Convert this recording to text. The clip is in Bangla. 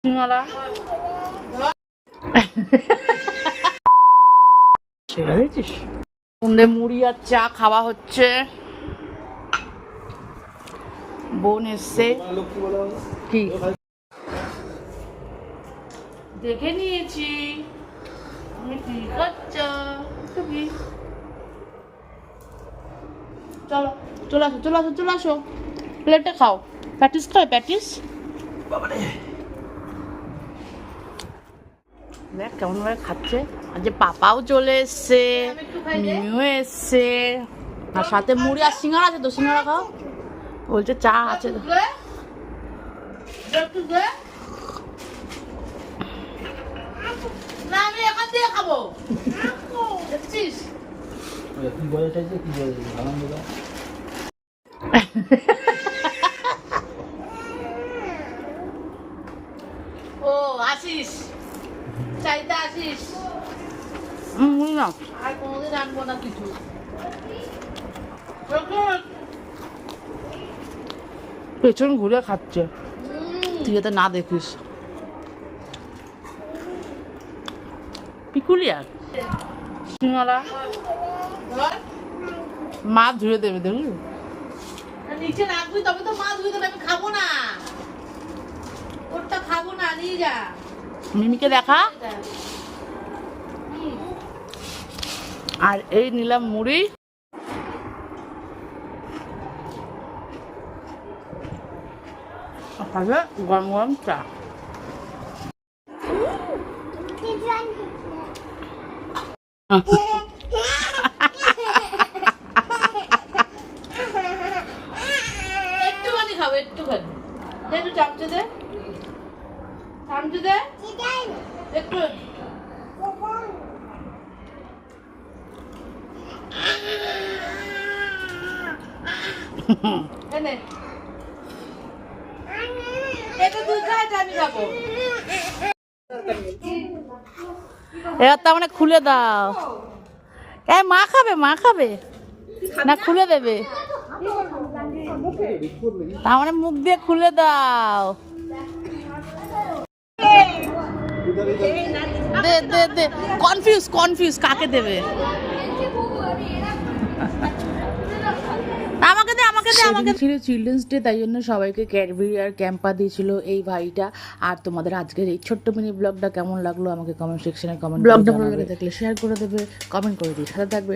সিঙ্গারা সন্ধে মুড়ি আর চা খাওয়া হচ্ছে। বোন এসছে কি দেখে নিয়েছি তুমি কি করছো। চলো চলে আসো চলে আসো চলে আসো, প্লেটে খাও। প্যাটিস খাও প্যাটিস। দেখ কেমন ভাবে খাচ্ছে। আর যে পাপাও চলে এসছে, মিমিও এসছে, আর সাথে মুড়ি আর সিঙ্গারা আছে তো, সিঙ্গারা খাও। বলছে চা আছে তো। না আমি এখান দিয়ে খাবো। দেখছিস কি বলে চাইছে, কি বলে আনন্দ। ও আসিস, চাইতে আসিস। না আর কোনোদিন আনবো না কিছু। পেছন ঘুরে খাচ্ছে, তুই যাতে না দেখিস। পিকুলিয়ার সিঙ্গারা মা ধুয়ে দেবে, দেখবি নিচে রাখবি তবে তো মা ধুয়ে দেবে। আমি খাবো না, ওরটা খাবো না, নিয়ে যা। মিমিকে দেখা। আর এই নিলাম মুড়ি, তাহলে গরম গরম চা। একটুখানি খাবো, একটুখানি একটু চামচে দে, চামচে দে একটু। এনে এটা তুই খা, আমি খাবো। এবার তার মানে খুলে দাও। এ মা খাবে, মা খাবে না, খুলে দেবে। তার মানে মুখ দিয়ে খুলে দাও। দে দে দে, কনফিউজ কনফিউজ কাকে দেবে। আমাকে দে আমাকে দে আমাকে। ছিল চিলড্রেন্স ডে, তাই জন্য সবাইকে ক্যাডবেরি আর ক্যাম্পা দিয়েছিল এই ভাইটা। আর তোমাদের আজকের এই ছোট্ট মিনি ব্লগটা কেমন লাগলো আমাকে কমেন্ট সেকশনে কমেন্ট ব্লগটা ভালো লাগে থাকলে শেয়ার করে দেবে, কমেন্ট করে দিয়ে সাথে থাকবে।